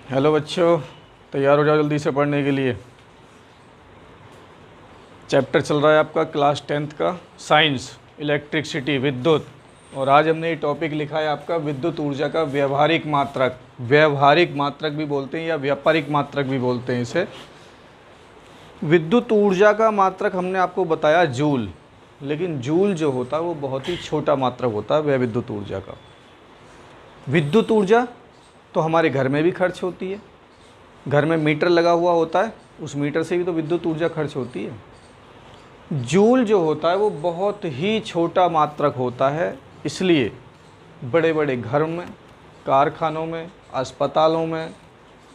Hello बच्चों, तैयार हो जाओ जल्दी से पढ़ने के लिए। चैप्टर चल रहा है आपका क्लास 10th का साइंस, इलेक्ट्रिसिटी, विद्युत। और आज हमने ये टॉपिक लिखा है आपका विद्युत ऊर्जा का व्यवहारिक मात्रक। व्यवहारिक मात्रक भी बोलते हैं या व्यापारिक मात्रक भी बोलते हैं इसे। विद्युत ऊर्जा का मात्रक हमने आपको बताया जूल, लेकिन जूल जो होता है वो बहुत ही छोटा मात्रक होता है वह विद्युत ऊर्जा का। विद्युत ऊर्जा तो हमारे घर में भी खर्च होती है, घर में मीटर लगा हुआ होता है, उस मीटर से भी तो विद्युत ऊर्जा खर्च होती है। जूल जो होता है वो बहुत ही छोटा मात्रक होता है, इसलिए बड़े बड़े घर में, कारखानों में, अस्पतालों में,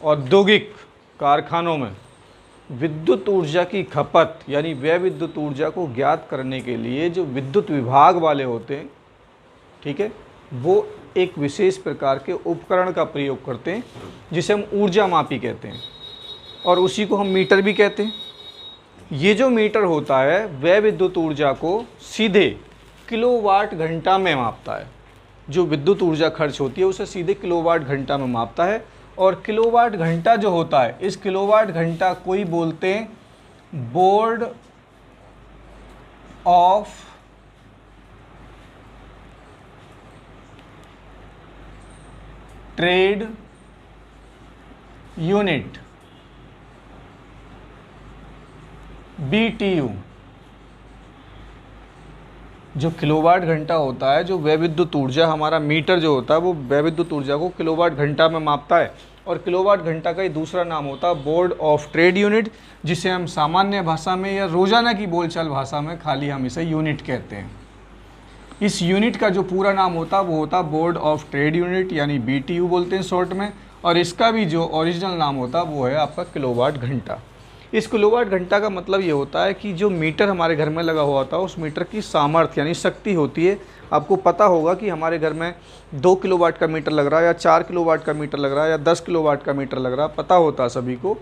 औद्योगिक कारखानों में विद्युत ऊर्जा की खपत यानी व्यय विद्युत ऊर्जा को ज्ञात करने के लिए जो विद्युत विभाग वाले होते हैं, ठीक है, वो एक विशेष प्रकार के उपकरण का प्रयोग करते हैं जिसे हम ऊर्जा मापी कहते हैं, और उसी को हम मीटर भी कहते हैं। ये जो मीटर होता है वह विद्युत ऊर्जा को सीधे किलोवाट घंटा में मापता है। जो विद्युत ऊर्जा खर्च होती है उसे सीधे किलोवाट घंटा में मापता है। और किलोवाट घंटा जो होता है, इस किलोवाट घंटा को ही बोलते हैं board of trade unit, BTU। जो किलोवाट घंटा होता है, जो व्यय विद्युत ऊर्जा, हमारा मीटर जो होता है वो व्यय विद्युत ऊर्जा को किलोवाट घंटा में मापता है। और किलोवाट घंटा का ही दूसरा नाम होता है बोर्ड ऑफ ट्रेड यूनिट, जिसे हम सामान्य भाषा में या रोजाना की बोलचाल भाषा में खाली हम इसे यूनिट कहते हैं। इस यूनिट का जो पूरा नाम होता है वो होता बोर्ड ऑफ ट्रेड यूनिट यानी BTU बोलते हैं शॉर्ट में। और इसका भी जो ओरिजिनल नाम होता है वो है आपका किलोवाट घंटा। इस किलोवाट घंटा का मतलब ये होता है कि जो मीटर हमारे घर में लगा हुआ होता है उस मीटर की सामर्थ्य यानी शक्ति होती है। आपको पता होगा कि हमारे घर में 2 किलोवाट का मीटर लग रहा है या 4 किलोवाट का मीटर लग रहा है या 10 किलोवाट का मीटर लग रहा है, पता होता है सभी को।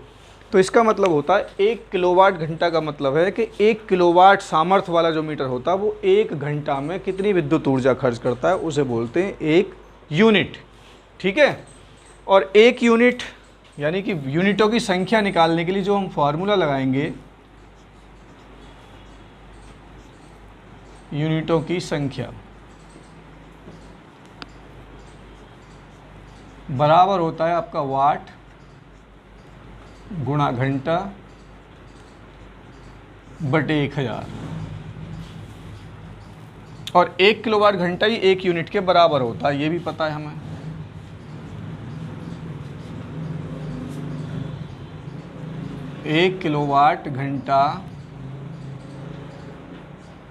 तो इसका मतलब होता है 1 किलोवाट घंटा का मतलब है कि 1 किलोवाट सामर्थ्य वाला जो मीटर होता है वो 1 घंटा में कितनी विद्युत ऊर्जा खर्च करता है, उसे बोलते हैं 1 यूनिट। ठीक है। और 1 यूनिट यानी कि यूनिटों की संख्या निकालने के लिए जो हम फॉर्मूला लगाएंगे, यूनिटों की संख्या बराबर होता है आपका वाट गुणा घंटा बटे 1000। और 1 किलोवाट घंटा ही 1 यूनिट के बराबर होता है, ये भी पता है हमें। एक किलोवाट घंटा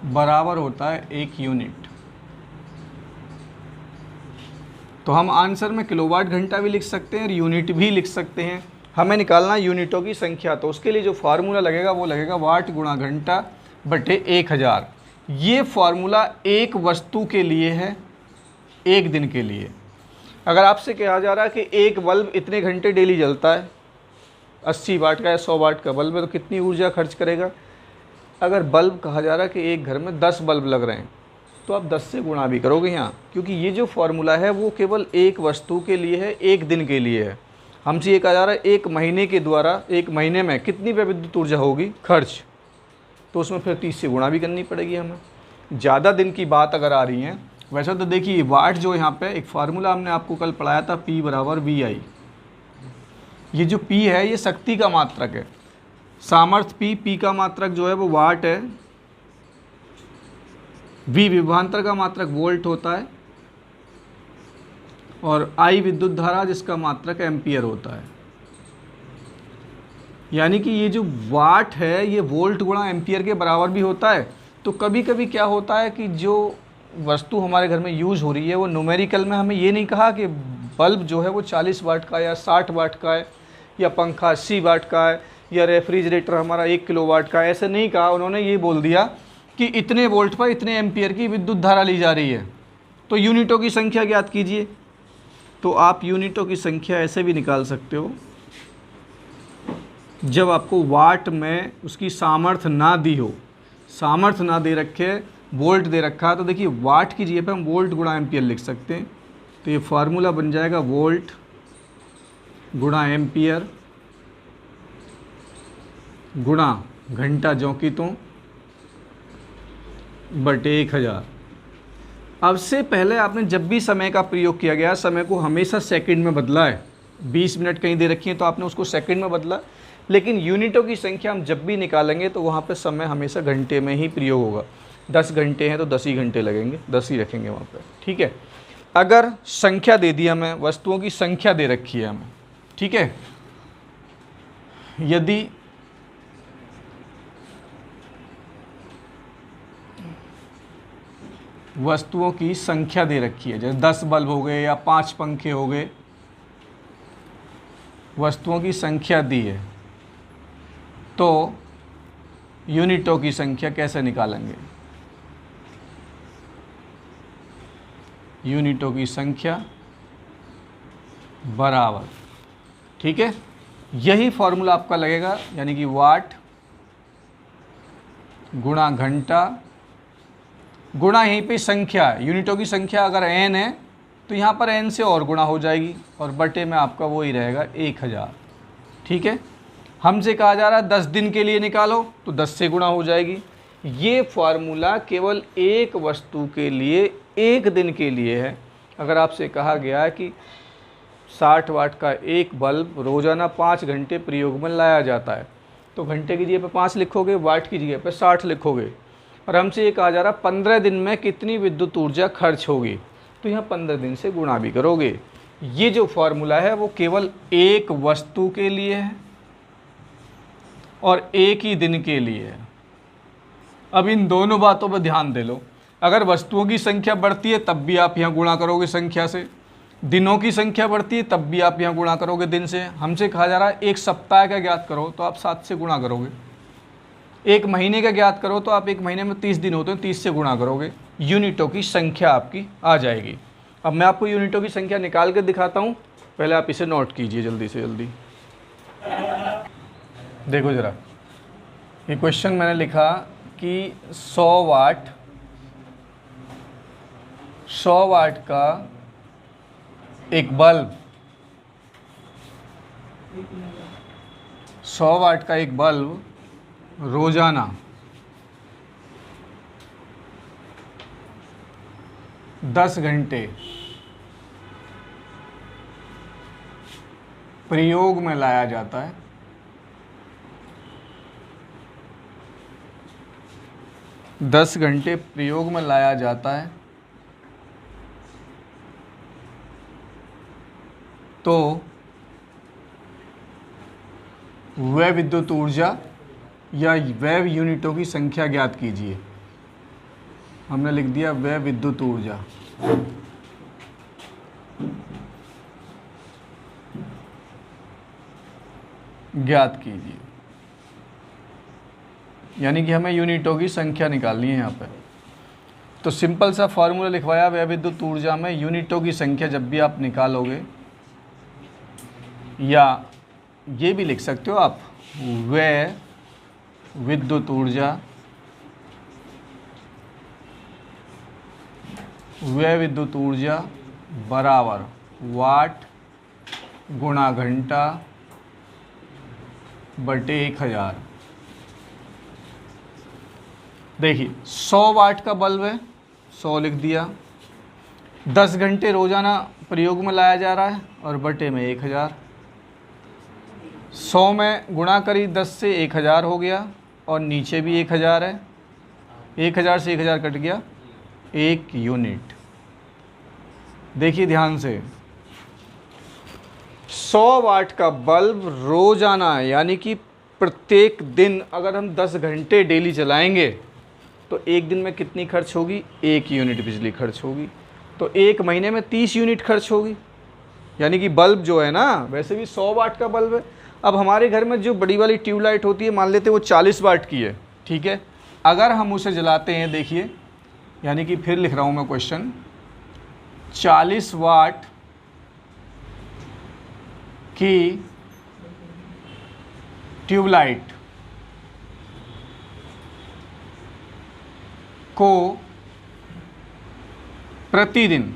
बराबर होता है 1 यूनिट। तो हम आंसर में किलोवाट घंटा भी लिख सकते हैं और यूनिट भी लिख सकते हैं। हमें निकालना यूनिटों की संख्या, तो उसके लिए जो फार्मूला लगेगा वो लगेगा वाट गुणा घंटा बटे 1000। ये फार्मूला एक वस्तु के लिए है, एक दिन के लिए। अगर आपसे कहा जा रहा है कि एक बल्ब इतने घंटे डेली जलता है, 80 वाट का या 100 वाट का बल्ब है, तो कितनी ऊर्जा खर्च करेगा। अगर बल्ब कहा जा रहा है कि एक घर में 10 बल्ब लग रहे हैं तो आप 10 से गुणा भी करोगे यहाँ, क्योंकि ये जो फार्मूला है वो केवल एक वस्तु के लिए है, एक दिन के लिए है। हमसे ये कहा जा रहा है एक महीने के द्वारा, एक महीने में कितनी विद्युत ऊर्जा होगी खर्च, तो उसमें फिर 30 से गुणा भी करनी पड़ेगी हमें। ज़्यादा दिन की बात अगर आ रही है, वैसे तो देखिए वाट जो यहाँ पे एक फार्मूला हमने आपको कल पढ़ाया था, P बराबर VI। ये जो P है ये शक्ति का मात्रक है, सामर्थ्य P का मात्रक जो है वो वाट है, V विभवांतर का मात्रक वोल्ट होता है, और I विद्युत धारा जिसका मात्रक एम्पियर होता है। यानी कि ये जो वाट है ये वोल्ट गुणा एम्पियर के बराबर भी होता है। तो कभी कभी क्या होता है कि जो वस्तु हमारे घर में यूज़ हो रही है वो न्यूमेरिकल में हमें ये नहीं कहा कि बल्ब जो है वो 40 वाट का या 60 वाट का है, या पंखा 80 वाट का है, या रेफ्रिजरेटर हमारा 1 किलोवाट का है, ऐसे नहीं कहा। उन्होंने ये बोल दिया कि इतने वोल्ट पर इतने एम्पियर की विद्युत धारा ली जा रही है। तो यूनिटों की संख्या ज्ञात कीजिए। तो आप यूनिटों की संख्या ऐसे भी निकाल सकते हो, जब आपको वाट में उसकी सामर्थ्य ना दी हो, सामर्थ्य ना दे रखे, वोल्ट दे रखा है, तो देखिए वाट की जगह पे हम वोल्ट गुणा एम्पियर लिख सकते हैं। तो ये फार्मूला बन जाएगा वोल्ट गुणा एम्पियर गुणा घंटा ज्यों की त्यों बटे 1000। अब से पहले आपने जब भी समय का प्रयोग किया गया, समय को हमेशा सेकंड में बदला है। 20 मिनट कहीं दे रखी है तो आपने उसको सेकंड में बदला, लेकिन यूनिटों की संख्या हम जब भी निकालेंगे तो वहाँ पे समय हमेशा घंटे में ही प्रयोग होगा। 10 घंटे हैं तो 10 ही घंटे लगेंगे, 10 ही रखेंगे वहाँ पे, ठीक है। अगर संख्या दे दी हमें, वस्तुओं की संख्या दे रखी है हमें, ठीक है, यदि वस्तुओं की संख्या दे रखी है, जैसे 10 बल्ब हो गए या 5 पंखे हो गए, वस्तुओं की संख्या दी है, तो यूनिटों की संख्या कैसे निकालेंगे? यूनिटों की संख्या बराबर, ठीक है, यही फॉर्मूला आपका लगेगा, यानी कि वाट गुणा घंटा गुणा यहीं पे संख्या, यूनिटों की संख्या अगर n है तो यहाँ पर n से और गुणा हो जाएगी और बटे में आपका वो ही रहेगा 1000, ठीक है। हमसे कहा जा रहा है 10 दिन के लिए निकालो, तो 10 से गुणा हो जाएगी। ये फार्मूला केवल एक वस्तु के लिए एक दिन के लिए है। अगर आपसे कहा गया है कि 60 वाट का एक बल्ब रोज़ाना 5 घंटे प्रयोग में लाया जाता है, तो घंटे की जगह पे 5 लिखोगे, वाट की जगह पे 60 लिखोगे, और हमसे ये कहा जा रहा है 15 दिन में कितनी विद्युत ऊर्जा खर्च होगी, तो यहाँ 15 दिन से गुणा भी करोगे। ये जो फॉर्मूला है वो केवल एक वस्तु के लिए है और एक ही दिन के लिए है। अब इन दोनों बातों पर ध्यान दे लो। अगर वस्तुओं की संख्या बढ़ती है तब भी आप यहाँ गुणा करोगे संख्या से, दिनों की संख्या बढ़ती है तब भी आप यहाँ गुणा करोगे दिन से। हमसे कहा जा रहा है एक सप्ताह का ज्ञात करो, तो आप 7 से गुणा करोगे। एक महीने का ज्ञात करो तो आप एक महीने में 30 दिन होते हैं, 30 से गुणा करोगे, यूनिटों की संख्या आपकी आ जाएगी। अब मैं आपको यूनिटों की संख्या निकाल कर दिखाता हूँ, पहले आप इसे नोट कीजिए जल्दी से जल्दी। देखो ज़रा, ये क्वेश्चन मैंने लिखा कि 100 वाट का एक बल्ब, 100 वाट का एक बल्ब रोजाना 10 घंटे प्रयोग में लाया जाता है। 10 घंटे प्रयोग में लाया जाता है, तो वह विद्युत ऊर्जा या वह यूनिटों की संख्या ज्ञात कीजिए। हमने लिख दिया वह विद्युत ऊर्जा। ज्ञात कीजिए, यानी कि हमें यूनिटों की संख्या निकालनी है यहाँ पे। तो सिंपल सा फॉर्मूला लिखवाया, वह विद्युत ऊर्जा में यूनिटों की संख्या जब भी आप निकालोगे, या ये भी लिख सकते हो आप, वह विद्युत ऊर्जा, वह विद्युत ऊर्जा बराबर वाट गुणा घंटा बटे 1000। देखिए 100 वाट का बल्ब है, 100 लिख दिया, 10 घंटे रोजाना प्रयोग में लाया जा रहा है और बटे में 1000। 100 में गुणा करी 10 से 1000 हो गया और नीचे भी 1000 है, 1000 से 1000 कट गया, 1 यूनिट। देखिए ध्यान से, 100 वाट का बल्ब रोजाना, यानी कि प्रत्येक दिन अगर हम 10 घंटे डेली चलाएंगे तो एक दिन में कितनी खर्च होगी? 1 यूनिट बिजली खर्च होगी। तो एक महीने में 30 यूनिट खर्च होगी, यानी कि बल्ब जो है ना, वैसे भी 100 वाट का बल्ब है। अब हमारे घर में जो बड़ी वाली ट्यूबलाइट होती है, मान लेते हैं वो 40 वाट की है, ठीक है। अगर हम उसे जलाते हैं, देखिए, यानी कि फिर लिख रहा हूँ मैं क्वेश्चन, 40 वाट की ट्यूबलाइट को प्रतिदिन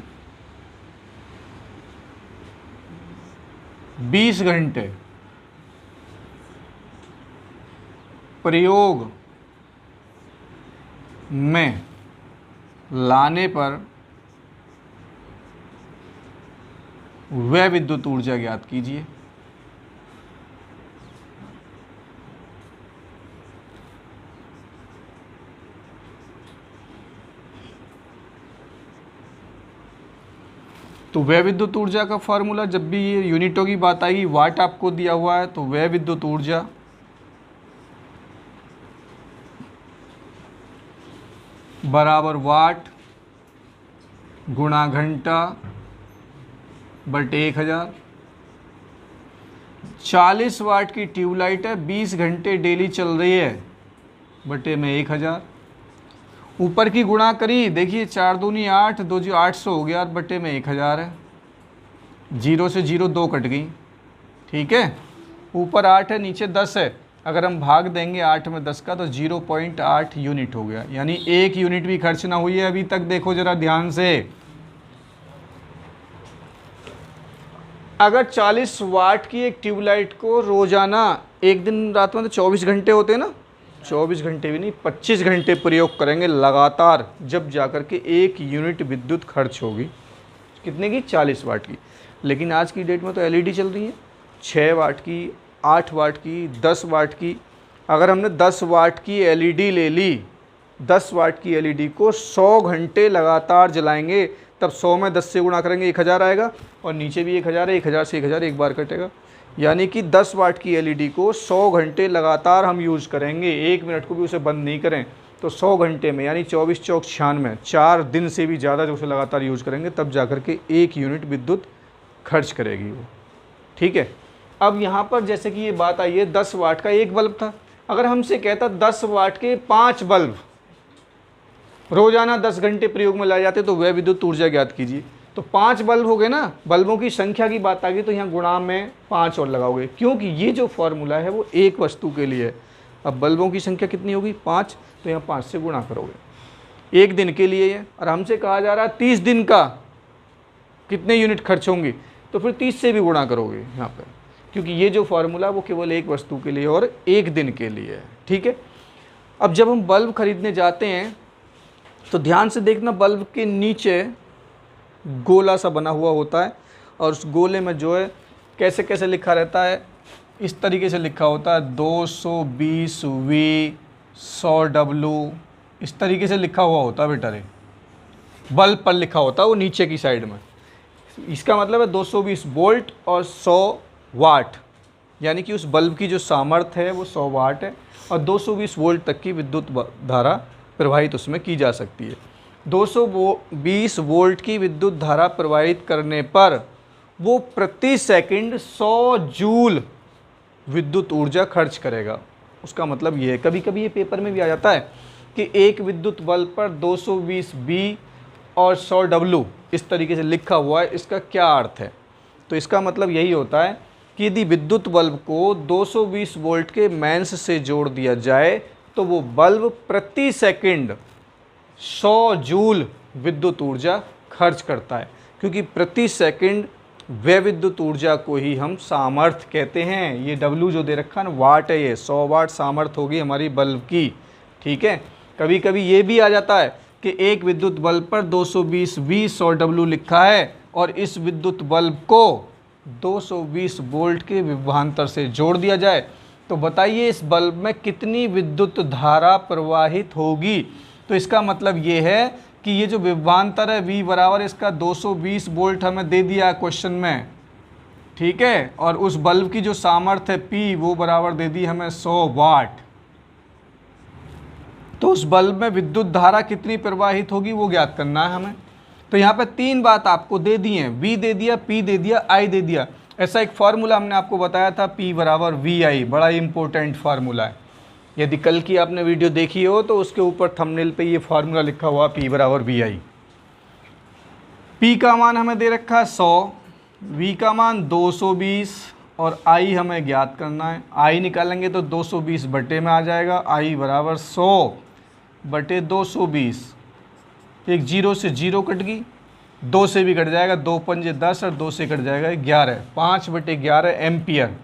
20 घंटे प्रयोग में लाने पर वह विद्युत ऊर्जा ज्ञात कीजिए। तो वह विद्युत ऊर्जा का फॉर्मूला, जब भी ये यूनिटों की बात आएगी, वाट आपको दिया हुआ है तो वह विद्युत ऊर्जा बराबर वाट गुणा घंटा बटे 1000। 40 वाट की ट्यूबलाइट है, 20 घंटे डेली चल रही है, बटे में 1000। ऊपर की गुणा करी, देखिए 4 दूनी 8, 2 जी 800 हो गया, बटे में 1000 है। 0 से 0 2 कट गई, ठीक है। ऊपर 8 है, नीचे 10 है, अगर हम भाग देंगे 8 में 10 का तो 0.8 यूनिट हो गया, यानी 1 यूनिट भी खर्च ना हुई है अभी तक। देखो जरा ध्यान से, अगर 40 वाट की एक ट्यूबलाइट को रोजाना, एक दिन रात में तो 24 घंटे होते हैं ना, 24 घंटे भी नहीं 25 घंटे प्रयोग करेंगे लगातार, जब जाकर के 1 यूनिट विद्युत खर्च होगी। कितने की? 40 वाट की। लेकिन आज की डेट में तो एलईडी चल रही है, 6 वाट की, 8 वाट की, 10 वाट की। अगर हमने 10 वाट की एलईडी ले ली, 10 वाट की एलईडी को 100 घंटे लगातार जलाएंगे, तब 100 में 10 से गुणा करेंगे 1000 आएगा, और नीचे भी 1000 है, 1000 से 1000 एक बार कटेगा। यानी कि 10 वाट की एलईडी को 100 घंटे लगातार हम यूज़ करेंगे, 1 मिनट को भी उसे बंद नहीं करें, तो 100 घंटे में यानी 24 चौक 96, 4 दिन से भी ज़्यादा जो उसे लगातार यूज़ करेंगे, तब जाकर के 1 यूनिट विद्युत खर्च करेगी वो, ठीक है। अब यहाँ पर जैसे कि ये बात आई है, 10 वाट का एक बल्ब था, अगर हमसे कहता 10 वाट के 5 बल्ब रोजाना 10 घंटे प्रयोग में लाए जाते तो वह विद्युत ऊर्जा ज्ञात कीजिए। तो 5 बल्ब हो गए ना, बल्बों की संख्या की बात आ गई, तो यहाँ गुणा में 5 और लगाओगे, क्योंकि ये जो फॉर्मूला है वो एक वस्तु के लिए है। अब बल्बों की संख्या कितनी होगी? 5, तो यहाँ 5 से गुणा करोगे। एक दिन के लिए है, और हमसे कहा जा रहा है 30 दिन का कितने यूनिट खर्च होंगी, तो फिर 30 से भी गुणा करोगे यहाँ पर, क्योंकि ये जो फॉर्मूला वो केवल एक वस्तु के लिए और एक दिन के लिए है, ठीक है। अब जब हम बल्ब खरीदने जाते हैं तो ध्यान से देखना, बल्ब के नीचे गोला सा बना हुआ होता है, और उस गोले में जो है कैसे कैसे लिखा रहता है, इस तरीके से लिखा होता है 220V 100W, इस तरीके से लिखा हुआ होता है बेटा रे, बल्ब पर लिखा होता है वो नीचे की साइड में। इसका मतलब है 220 वोल्ट और 100 वाट, यानी कि उस बल्ब की जो सामर्थ्य है वो 100 वाट है, और 220 वोल्ट तक की विद्युत धारा प्रवाहित उसमें की जा सकती है। 220 वोल्ट की विद्युत धारा प्रवाहित करने पर वो प्रति सेकंड 100 जूल विद्युत ऊर्जा खर्च करेगा। उसका मतलब ये है, कभी कभी ये पेपर में भी आ जाता है कि एक विद्युत बल्ब पर 220V और 100W इस तरीके से लिखा हुआ है, इसका क्या अर्थ है? तो इसका मतलब यही होता है कि यदि विद्युत बल्ब को 220 वोल्ट के मेंस से जोड़ दिया जाए तो वो बल्ब प्रति सेकंड 100 जूल विद्युत ऊर्जा खर्च करता है, क्योंकि प्रति सेकंड वह विद्युत ऊर्जा को ही हम सामर्थ्य कहते हैं। ये W जो दे रखा है ना, वाट है, ये 100 वाट सामर्थ्य होगी हमारी बल्ब की, ठीक है। कभी कभी ये भी आ जाता है कि एक विद्युत बल्ब पर 220V 100W लिखा है, और इस विद्युत बल्ब को 220 वोल्ट के विभवांतर से जोड़ दिया जाए, तो बताइए इस बल्ब में कितनी विद्युत धारा प्रवाहित होगी। तो इसका मतलब ये है कि ये जो विभवांतर है V बराबर इसका 220 वोल्ट हमें दे दिया है क्वेश्चन में, ठीक है, और उस बल्ब की जो सामर्थ्य है P वो बराबर दे दी हमें 100 वाट। तो उस बल्ब में विद्युत धारा कितनी प्रवाहित होगी वो ज्ञात करना है हमें। तो यहाँ पे 3 बात आपको दे दी हैं, V दे दिया, P दे दिया, I दे दिया। ऐसा एक फार्मूला हमने आपको बताया था, P बराबर VI, बड़ा इंपॉर्टेंट फार्मूला है। यदि कल की आपने वीडियो देखी हो तो उसके ऊपर थंबनेल पे ये फार्मूला लिखा हुआ P बराबर VI। P का मान हमें दे रखा है 100, V का मान 220 और I हमें ज्ञात करना है। I निकालेंगे तो 220 बटे में आ जाएगा, I बराबर 100 बटे 220, एक 0 से 0 कट गई, 2 से भी कट जाएगा, 2 पंजे 10 और 2 से कट जाएगा 11, 5/11 एम्पियर।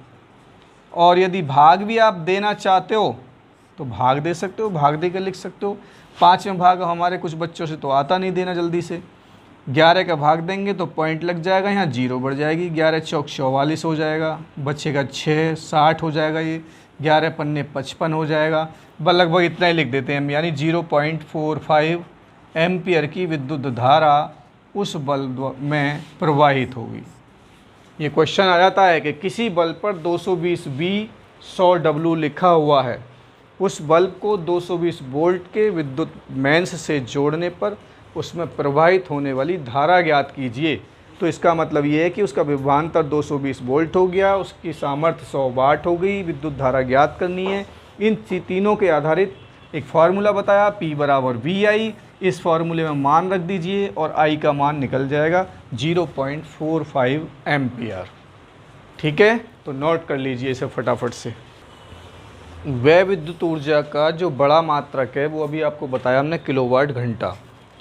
और यदि भाग भी आप देना चाहते हो तो भाग दे सकते हो, भाग दे कर लिख सकते हो। 5वें भाग हमारे कुछ बच्चों से तो आता नहीं देना जल्दी से। 11 का भाग देंगे तो पॉइंट लग जाएगा, यहाँ 0 बढ़ जाएगी, 11 चौक 44 हो जाएगा, बचेगा 6, 60 हो जाएगा, ये 11 पन्ने 55 हो जाएगा। बस लगभग इतना ही लिख देते हैं हम, यानी 0.45 एम्पियर की विद्युत धारा उस बल्ब में प्रवाहित होगी। ये क्वेश्चन आ जाता है कि किसी बल्ब पर 220 V 100 W लिखा हुआ है, उस बल्ब को 220 वोल्ट के विद्युत मेंस से जोड़ने पर उसमें प्रवाहित होने वाली धारा ज्ञात कीजिए। तो इसका मतलब ये है कि उसका विभवांतर 220 वोल्ट हो गया, उसकी सामर्थ्य 100 वाट हो गई, विद्युत धारा ज्ञात करनी है। इन तीनों के आधारित एक फार्मूला बताया, P बराबर VI। इस फार्मूले में मान रख दीजिए और I का मान निकल जाएगा 0.45 एम्पियर। ठीक है, तो नोट कर लीजिए इसे फटाफट से। वह विद्युत ऊर्जा का जो बड़ा मात्रक है वो अभी आपको बताया हमने किलोवाट घंटा,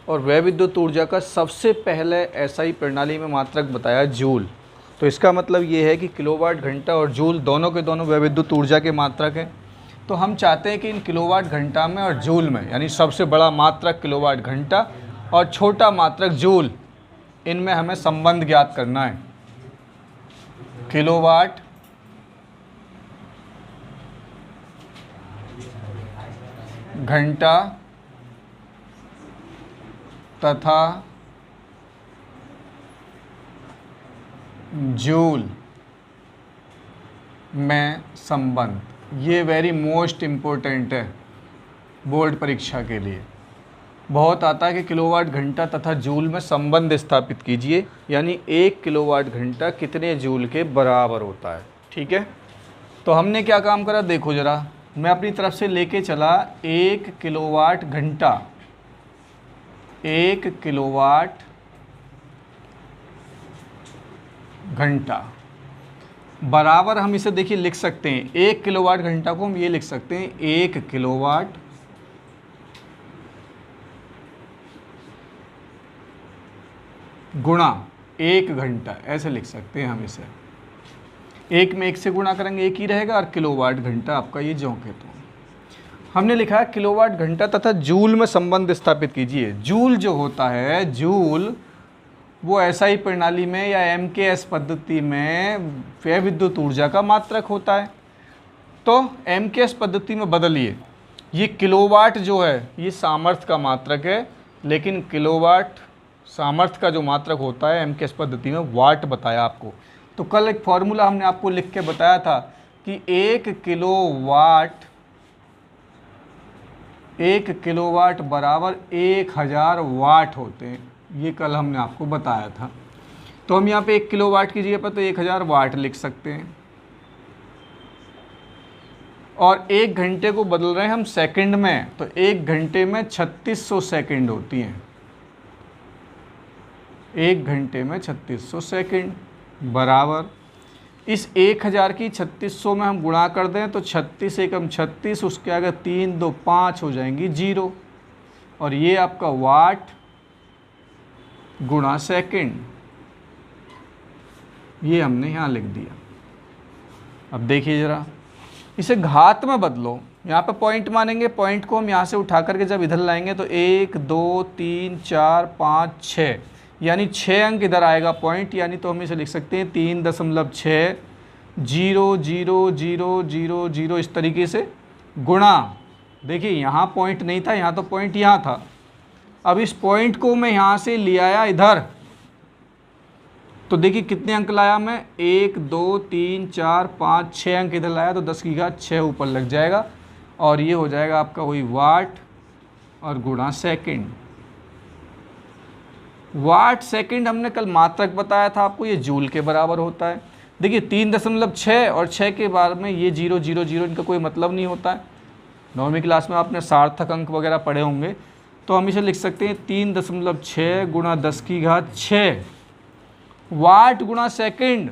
और वह विद्युत ऊर्जा का सबसे पहले SI प्रणाली में मात्रक बताया जूल। तो इसका मतलब ये है कि किलोवाट घंटा और जूल दोनों के दोनों वह विद्युत ऊर्जा के मात्रक हैं। तो हम चाहते हैं कि इन किलोवाट घंटा में और जूल में, यानी सबसे बड़ा मात्रक किलोवाट घंटा और छोटा मात्रक जूल, इनमें हमें संबंध ज्ञात करना है। किलोवाट घंटा तथा जूल में संबंध, ये वेरी मोस्ट इम्पोर्टेंट है बोर्ड परीक्षा के लिए। बहुत आता है कि किलोवाट घंटा तथा जूल में संबंध स्थापित कीजिए, यानी 1 किलोवाट घंटा कितने जूल के बराबर होता है। ठीक है, तो हमने क्या काम करा देखो ज़रा, मैं अपनी तरफ से लेके चला 1 किलोवाट घंटा, 1 किलोवाट घंटा बराबर, हम इसे देखिए लिख सकते हैं, 1 किलोवाट घंटा को हम ये लिख सकते हैं 1 किलोवाट गुणा 1 घंटा, ऐसे लिख सकते हैं हम इसे। 1 में 1 से गुणा करेंगे 1 ही रहेगा, और किलोवाट घंटा आपका ये ज्यों के त्यों। हमने लिखा है किलोवाट घंटा तथा जूल में संबंध स्थापित कीजिए। जूल जो होता है, जूल वो SI प्रणाली में या MKS पद्धति में वह विद्युत ऊर्जा का मात्रक होता है। तो MKS पद्धति में बदलिए, ये किलोवाट जो है ये सामर्थ्य का मात्रक है, लेकिन किलोवाट सामर्थ्य का जो मात्रक होता है MKS पद्धति में वाट बताया आपको। तो कल एक फॉर्मूला हमने आपको लिख के बताया था कि 1 किलोवाट बराबर 1000 वाट होते हैं, ये कल हमने आपको बताया था। तो हम यहाँ पे 1 किलोवाट की जगह पर तो 1000 वाट लिख सकते हैं, और 1 घंटे को बदल रहे हैं हम सेकंड में, तो 1 घंटे में 3600 सेकंड होती हैं। 1 घंटे में 3600 सेकंड बराबर, इस 1000 की 3600 में हम गुणा कर दें तो 36 एकम 36, उसके आगे 3 2 5 हो जाएंगी 0, और ये आपका वाट गुणा सेकंड, ये हमने यहाँ लिख दिया। अब देखिए ज़रा, इसे घात में बदलो, यहाँ पे पॉइंट मानेंगे, पॉइंट को हम यहाँ से उठा करके जब इधर लाएंगे तो 1 2 3 4 5 6, यानी 6 अंक इधर आएगा पॉइंट, यानी तो हम इसे लिख सकते हैं 3.6 0 0 0 0 0, इस तरीके से गुणा। देखिए यहाँ पॉइंट नहीं था, यहाँ तो पॉइंट यहाँ था। अब इस पॉइंट को मैं यहाँ से ले आया इधर, तो देखिए कितने अंक लाया मैं, 1 2 3 4 5 6 अंक इधर लाया, तो 10 की घात 6 ऊपर लग जाएगा, और ये हो जाएगा आपका वही वाट और गुणा सेकंड। वाट सेकंड हमने कल मात्रक बताया था आपको, ये जूल के बराबर होता है। देखिए 3.6 और 6 के बारे में ये 0 0 0 इनका कोई मतलब नहीं होता है। 9वीं क्लास में आपने सार्थक अंक वगैरह पढ़े होंगे, तो हम इसे लिख सकते हैं 3.6 गुणा 10 की घात 6 वाट गुणा सेकंड।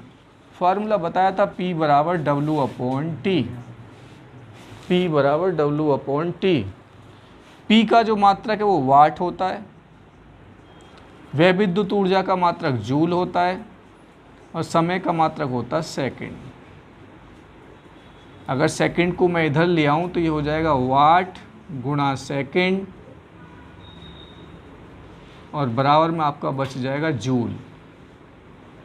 फार्मूला बताया था P बराबर W/T, P बराबर W/T। P का जो मात्रक है वो वाट होता है, वह विद्युत ऊर्जा का मात्रक जूल होता है और समय का मात्रक होता है सेकंड। अगर सेकंड को मैं इधर ले आऊँ तो ये हो जाएगा वाट गुणा सेकंड और बराबर में आपका बच जाएगा जूल,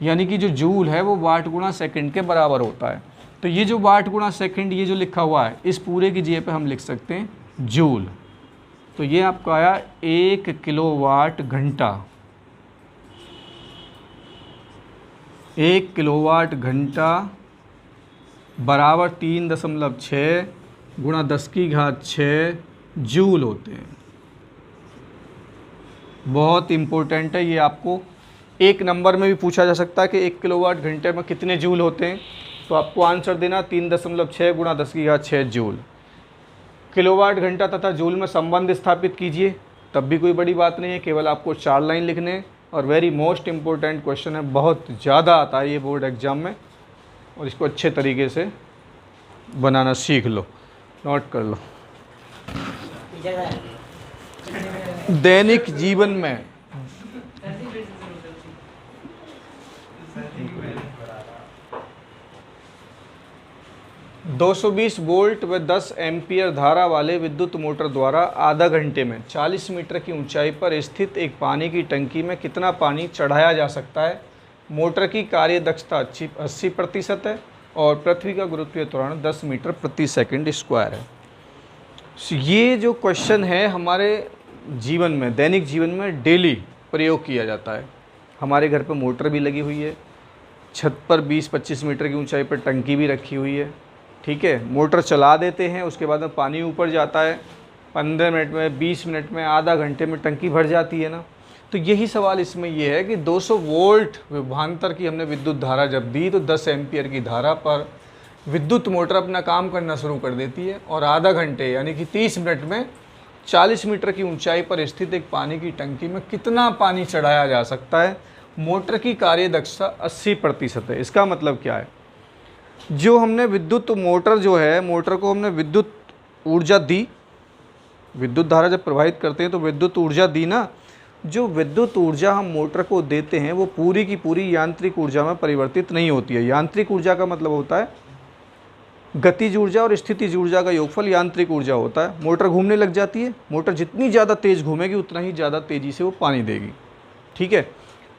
यानी कि जो जूल है वो वाट गुणा सेकंड के बराबर होता है। तो ये जो वाट गुणा सेकंड ये जो लिखा हुआ है इस पूरे की जगह पे हम लिख सकते हैं जूल। तो ये आपका आया 1 किलोवाट घंटा। 1 किलोवाट घंटा बराबर 3.6 गुणा 10⁻6 जूल होते हैं। बहुत इम्पोर्टेंट है ये, आपको एक नंबर में भी पूछा जा सकता है कि 1 किलोवाट घंटे में कितने जूल होते हैं, तो आपको आंसर देना 3.6 गुणा 10⁻6 जूल। किलोवाट घंटा तथा जूल में संबंध स्थापित कीजिए, तब भी कोई बड़ी बात नहीं है, केवल आपको 4 लाइन लिखने हैं। और वेरी मोस्ट इम्पोर्टेंट क्वेश्चन है, बहुत ज़्यादा आता है ये बोर्ड एग्जाम में, और इसको अच्छे तरीके से बनाना सीख लो, नोट कर लो। दैनिक जीवन में ...220 वोल्ट व 10 एम्पियर धारा वाले विद्युत मोटर द्वारा आधा घंटे में 40 मीटर की ऊंचाई पर स्थित एक पानी की टंकी में कितना पानी चढ़ाया जा सकता है। मोटर की कार्य दक्षता 80% है और पृथ्वी का गुरुत्वीय त्वरण 10 मीटर प्रति सेकंड स्क्वायर है। ये जो क्वेश्चन है हमारे जीवन में, दैनिक जीवन में डेली प्रयोग किया जाता है। हमारे घर पर मोटर भी लगी हुई है, छत पर 20-25 मीटर की ऊंचाई पर टंकी भी रखी हुई है, ठीक है। मोटर चला देते हैं, उसके बाद में पानी ऊपर जाता है, 15 मिनट में, 20 मिनट में, आधा घंटे में टंकी भर जाती है ना। तो यही सवाल इसमें ये है कि 200 वोल्ट विभवांतर की हमने विद्युत धारा जब दी तो 10 एम्पियर की धारा पर विद्युत मोटर अपना काम करना शुरू कर देती है और आधा घंटे यानी कि 30 मिनट में 40 मीटर की ऊंचाई पर स्थित एक पानी की टंकी में कितना पानी चढ़ाया जा सकता है। मोटर की कार्य दक्षता 80% है। इसका मतलब क्या है, जो हमने विद्युत मोटर जो है, मोटर को हमने विद्युत ऊर्जा दी, विद्युत धारा जब प्रवाहित करते हैं तो विद्युत ऊर्जा दी ना, जो विद्युत ऊर्जा हम मोटर को देते हैं वो पूरी की पूरी यांत्रिक ऊर्जा में परिवर्तित नहीं होती है। यांत्रिक ऊर्जा का मतलब होता है गतिज ऊर्जा और स्थितिज ऊर्जा का योगफल यांत्रिक ऊर्जा होता है। मोटर घूमने लग जाती है, मोटर जितनी ज़्यादा तेज़ घूमेगी उतना ही ज़्यादा तेज़ी से वो पानी देगी, ठीक है।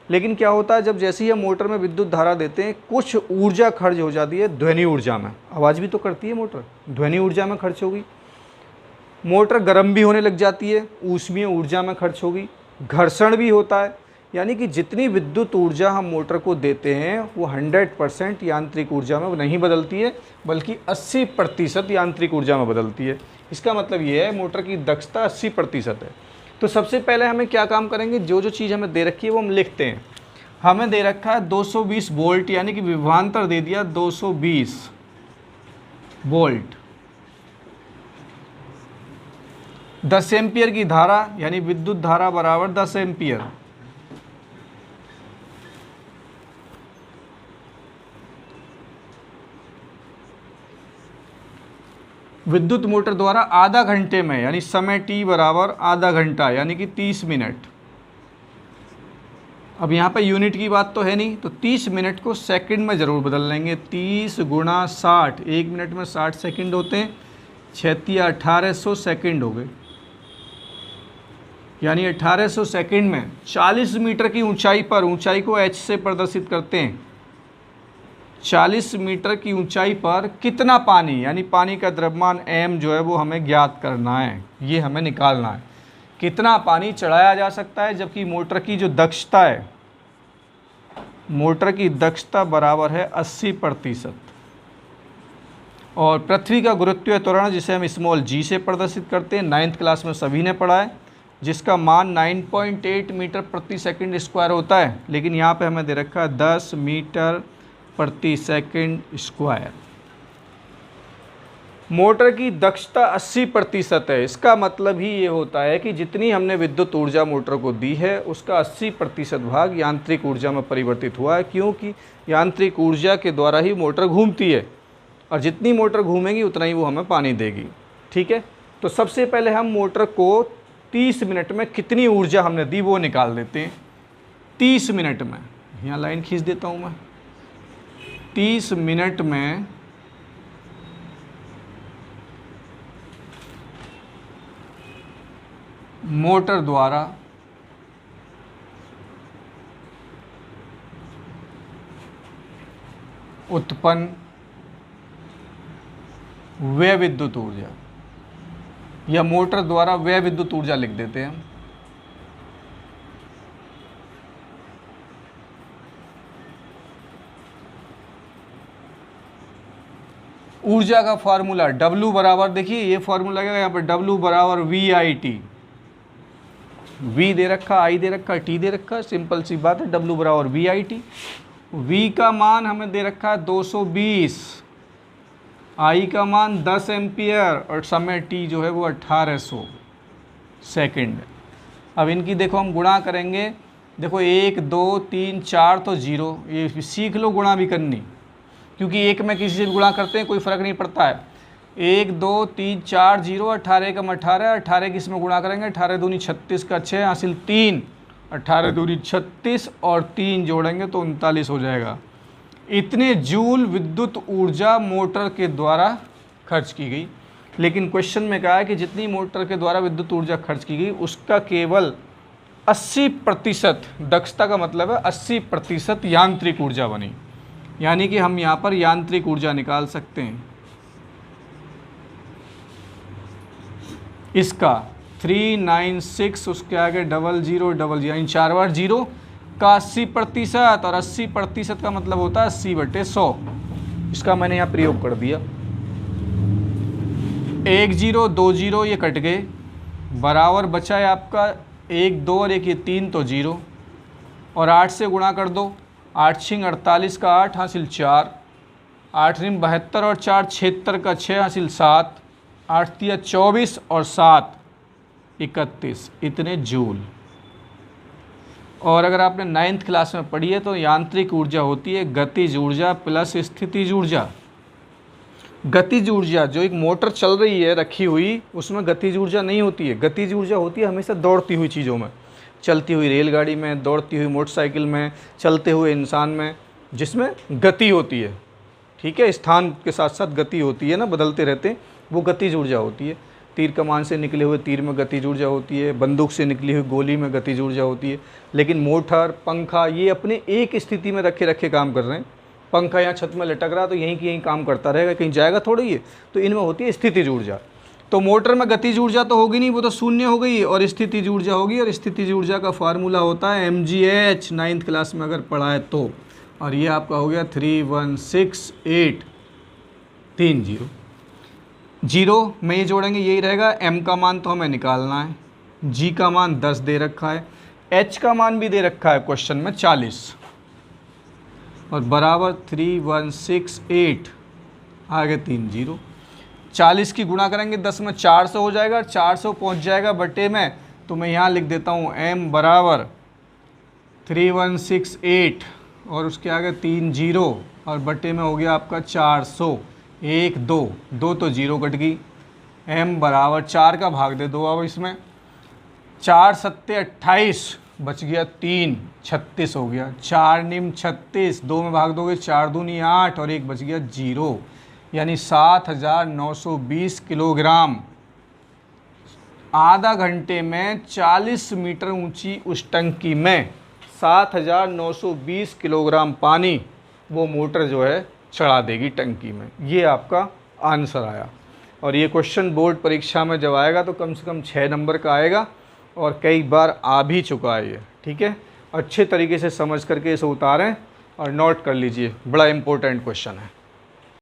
लेकिन क्या होता है, जब जैसे ही हम मोटर में विद्युत धारा देते हैं कुछ ऊर्जा खर्च हो जाती है ध्वनि ऊर्जा में। आवाज़ भी तो करती है मोटर, ध्वनि ऊर्जा में खर्च होगी। मोटर गर्म भी होने लग जाती है, ऊष्मीय ऊर्जा में खर्च होगी। घर्षण भी होता है, यानी कि जितनी विद्युत ऊर्जा हम मोटर को देते हैं वो 100% यांत्रिक ऊर्जा में नहीं बदलती है, बल्कि 80% यांत्रिक ऊर्जा में बदलती है। इसका मतलब ये है मोटर की दक्षता 80% है। तो सबसे पहले हमें क्या काम करेंगे, जो जो चीज़ हमें दे रखी है वो हम लिखते हैं। हमें दे रखा है 220 वोल्ट, यानी कि विभवांतर दे दिया 220 वोल्ट। 10 एम्पियर की धारा यानी विद्युत धारा बराबर 10 एम्पियर। विद्युत मोटर द्वारा आधा घंटे में यानी समय t बराबर आधा घंटा यानी कि 30 मिनट। अब यहाँ पे यूनिट की बात तो है नहीं, तो 30 मिनट को सेकंड में ज़रूर बदल लेंगे। 30 गुणा 60, 1 मिनट में 60 सेकंड होते हैं, 6 1800 सेकंड हो गए, यानी 1800 सेकंड में 40 मीटर की ऊंचाई पर, ऊंचाई को h से प्रदर्शित करते हैं, 40 मीटर की ऊंचाई पर कितना पानी, यानी पानी का द्रव्यमान m जो है वो हमें ज्ञात करना है, ये हमें निकालना है। कितना पानी चढ़ाया जा सकता है, जबकि मोटर की जो दक्षता है, मोटर की दक्षता बराबर है 80%। और पृथ्वी का गुरुत्वीय त्वरण जिसे हम स्मॉल g से प्रदर्शित करते हैं, 9th क्लास में सभी ने पढ़ा है, जिसका मान 9.8 मीटर प्रति सेकंड स्क्वायर होता है। लेकिन यहाँ पे हमें दे रखा है 10 मीटर प्रति सेकंड स्क्वायर। मोटर की दक्षता 80% है। इसका मतलब ही ये होता है कि जितनी हमने विद्युत ऊर्जा मोटर को दी है उसका 80% भाग यांत्रिक ऊर्जा में परिवर्तित हुआ है, क्योंकि यांत्रिक ऊर्जा के द्वारा ही मोटर घूमती है और जितनी मोटर घूमेगी उतना ही वो हमें पानी देगी, ठीक है। तो सबसे पहले हम मोटर को 30 मिनट में कितनी ऊर्जा हमने दी वो निकाल देते हैं। 30 मिनट में, यहाँ लाइन खींच देता हूँ मैं, 30 मिनट में मोटर द्वारा उत्पन्न व्यय विद्युत ऊर्जा, या मोटर द्वारा व्यय विद्युत ऊर्जा लिख देते हैं हम। ऊर्जा का फार्मूला W बराबर, देखिए ये फार्मूला लगेगा यहाँ पर, W बराबर VIT, V दे रखा, I दे रखा, T दे रखा, सिंपल सी बात है, W बराबर VIT। V का मान हमें दे रखा है 220, I का मान 10 एम्पियर और समय T जो है वो 1800 सेकेंड। अब इनकी देखो हम गुणा करेंगे, देखो 1 2 3 4 तो 0, ये सीख लो गुणा भी करनी, क्योंकि एक में किसी से भी गुणा करते हैं कोई फ़र्क नहीं पड़ता है। 1 2 3 4 0, 18 कम 18, 18 किस में गुणा करेंगे, 18 दूनी 36 का 6 हासिल 3, 18 दूनी 36 और 3 जोड़ेंगे तो 39 हो जाएगा। इतने जूल विद्युत ऊर्जा मोटर के द्वारा खर्च की गई। लेकिन क्वेश्चन में कहा है कि जितनी मोटर के द्वारा विद्युत ऊर्जा खर्च की गई उसका केवल 80% दक्षता का मतलब है 80% यांत्रिक ऊर्जा बनी, यानी कि हम यहाँ पर यांत्रिक ऊर्जा निकाल सकते हैं। इसका 396 उसके आगे 0000 यानी 4 बार 0 का 80% और 80% का मतलब होता है 80/100। इसका मैंने यहाँ प्रयोग कर दिया। 1 0 2 0 ये कट गए, बराबर बचा है आपका 1 2 और 1 ये 3 तो 0, और 8 से गुणा कर दो, 8 छिंग 48 का 8 हासिल 4, 8 रिम 72 और 4 76 का 6 हासिल 7, 8 तिया 24 और 7 31, इतने जूल। और अगर आपने 9th क्लास में पढ़ी है तो यांत्रिक ऊर्जा होती है गतिज ऊर्जा प्लस स्थितिज ऊर्जा। गतिज ऊर्जा जो एक मोटर चल रही है रखी हुई, उसमें गतिज ऊर्जा नहीं होती है। गतिज ऊर्जा होती है हमेशा दौड़ती हुई चीज़ों में, चलती हुई रेलगाड़ी में, दौड़ती हुई मोटरसाइकिल में, चलते हुए इंसान में, जिसमें गति होती है। ठीक है, स्थान के साथ साथ गति होती है ना, बदलते रहते हैं, वो गतिज ऊर्जा होती है। तीर कमान से निकले हुए तीर में गतिज ऊर्जा होती है, बंदूक से निकली हुई गोली में गतिज ऊर्जा होती है। लेकिन मोटर, पंखा ये अपने एक स्थिति में रखे काम कर रहे हैं। पंखा यहाँ छत में लटक रहा तो यहीं की यहीं काम करता रहेगा, कहीं जाएगा थोड़ी है। तो इनमें होती है स्थितिज ऊर्जा। तो मोटर में गतिज ऊर्जा तो होगी नहीं, वो तो शून्य हो गई, और स्थितिज ऊर्जा होगी। और स्थितिज ऊर्जा का फार्मूला होता है mgh, 9th क्लास में अगर पढ़ा है तो। और ये आपका हो गया 316,830। 0 में ये जोड़ेंगे, यही रहेगा। m का मान तो हमें निकालना है, g का मान 10 दे रखा है, h का मान भी दे रखा है क्वेश्चन में 40, और बराबर 3168 आगे 3 0। 40 की गुणा करेंगे 10 में 400 हो जाएगा, 400 पहुंच जाएगा बटे में, तो मैं यहाँ लिख देता हूँ m बराबर 3168 और उसके आगे 3 0 और बटे में हो गया आपका 400। 1 2 2 तो 0 कट गई, m बराबर 4 का भाग दे दो अब इसमें, 4 सत्ते 28 बच गया 3 36 हो गया। 4 निम 36, 2 में भाग दोगे 4 दूनी 8 और 1 बच गया 0, यानी 7,920 किलोग्राम। आधा घंटे में 40 मीटर ऊंची उस टंकी में 7,920 किलोग्राम पानी वो मोटर जो है चढ़ा देगी टंकी में। ये आपका आंसर आया। और ये क्वेश्चन बोर्ड परीक्षा में जब आएगा तो कम से कम 6 नंबर का आएगा, और कई बार आ भी चुका है ये। ठीक है, अच्छे तरीके से समझ करके इसे उतारें और नोट कर लीजिए, बड़ा इम्पोर्टेंट क्वेश्चन है।